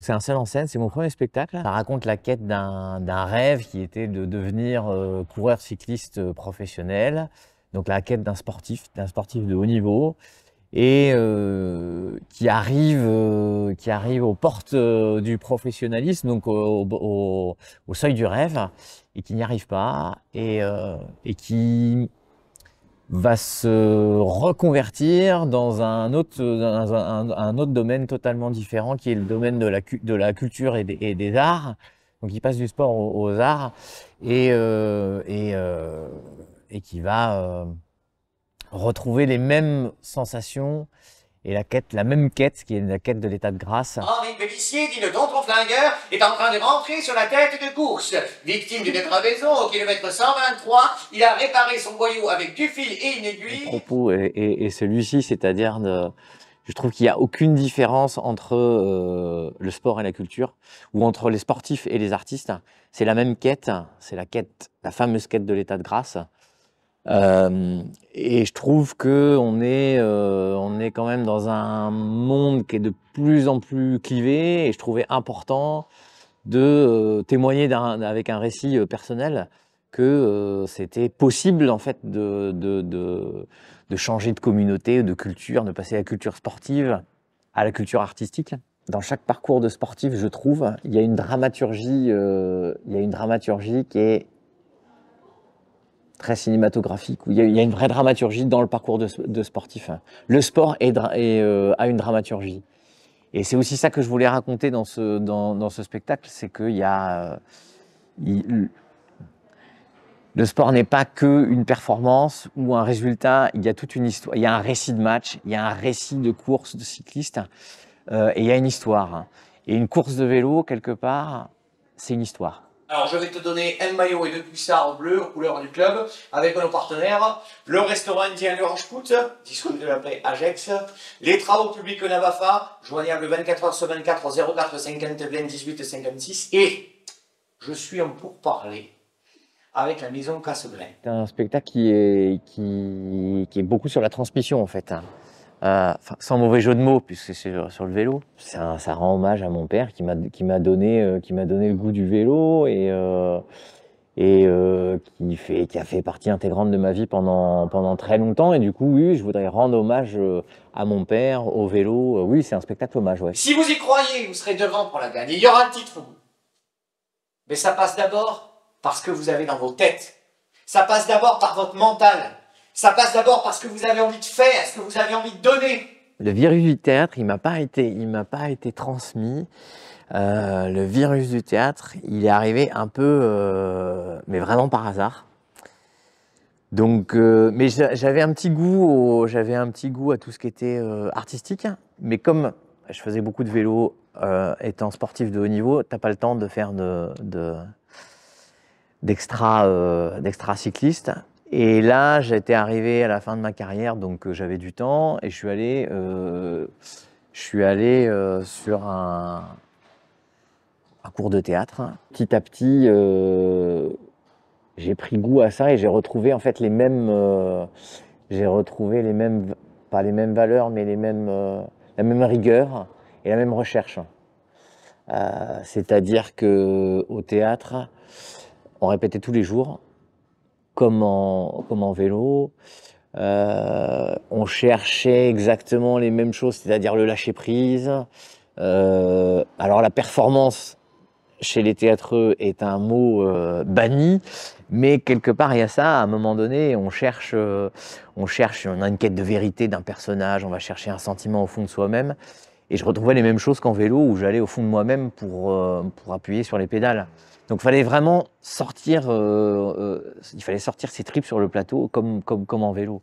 c'est un seul en scène, c'est mon premier spectacle. Ça raconte la quête d'un rêve qui était de devenir coureur cycliste professionnel. Donc la quête d'un sportif de haut niveau et qui arrive aux portes du professionnalisme, donc au seuil du rêve, et qui n'y arrive pas, et qui va se reconvertir dans un autre domaine totalement différent, qui est le domaine de la culture et des arts. Donc il passe du sport aux arts et qui va retrouver les mêmes sensations et la même quête, qui est la quête de l'état de grâce. Henri Pélissier, dit le tonton flingueur, est en train de rentrer sur la tête de course. Victime d'une crevaison au kilomètre 123, il a réparé son boyau avec du fil et une aiguille. Le propos est celui-ci, c'est-à-dire je trouve qu'il n'y a aucune différence entre le sport et la culture, ou entre les sportifs et les artistes. C'est la même quête, c'est la fameuse quête de l'état de grâce. Et je trouve qu'on est quand même dans un monde qui est de plus en plus clivé, et je trouvais important de témoigner avec un récit personnel que c'était possible en fait de changer de communauté, de culture, de passer de la culture sportive à la culture artistique. Dans chaque parcours de sportif, je trouve, il y a une dramaturgie qui est très cinématographique, où il y a une vraie dramaturgie dans le parcours de sportif. Le sport a une dramaturgie. Et c'est aussi ça que je voulais raconter dans ce spectacle, c'est qu'il y a... le sport n'est pas qu'une performance ou un résultat, il y a toute une histoire, il y a un récit de match, il y a un récit de course de cycliste, et il y a une histoire. Et une course de vélo, quelque part, c'est une histoire. Alors je vais te donner un maillot et deux cuissards bleus, couleur du club, avec nos partenaires, le restaurant indien Le Rajput, disponible de la paix Agex, les travaux publics Navafa, joignable 24 h sur 24 au 04 50 20 18 56, et je suis en pourparlers avec la maison Casseblin. C'est un spectacle qui est beaucoup sur la transmission en fait. Sans mauvais jeu de mots, puisque c'est sur le vélo. Ça rend hommage à mon père qui m'a donné le goût du vélo et qui a fait partie intégrante de ma vie pendant très longtemps. Et du coup, oui, je voudrais rendre hommage à mon père, au vélo. Oui, c'est un spectacle hommage, ouais. Si vous y croyez, vous serez devant pour la gagner. Il y aura un petit trou. Mais ça passe d'abord parce que vous avez dans vos têtes. Ça passe d'abord par votre mental. Ça passe d'abord parce que vous avez envie de faire, ce que vous avez envie de donner. Le virus du théâtre, il m'a pas été transmis. Le virus du théâtre, il est arrivé un peu, mais vraiment par hasard. Donc, mais j'avais un petit goût à tout ce qui était artistique. Mais comme je faisais beaucoup de vélo, étant sportif de haut niveau, t'as pas le temps de faire d'extra cycliste. Et là, j'étais arrivé à la fin de ma carrière, donc j'avais du temps, et je suis allé sur un cours de théâtre. Petit à petit, j'ai pris goût à ça et j'ai retrouvé en fait pas les mêmes valeurs, mais la même rigueur et la même recherche. C'est-à-dire que au théâtre, on répétait tous les jours. Comme en vélo, on cherchait exactement les mêmes choses, c'est-à-dire le lâcher-prise. Alors la performance chez les théâtreux est un mot banni, mais quelque part il y a ça, à un moment donné, on a une quête de vérité d'un personnage, on va chercher un sentiment au fond de soi-même. Et je retrouvais les mêmes choses qu'en vélo, où j'allais au fond de moi-même pour appuyer sur les pédales. Donc il fallait vraiment sortir, il fallait sortir ses tripes sur le plateau comme en vélo.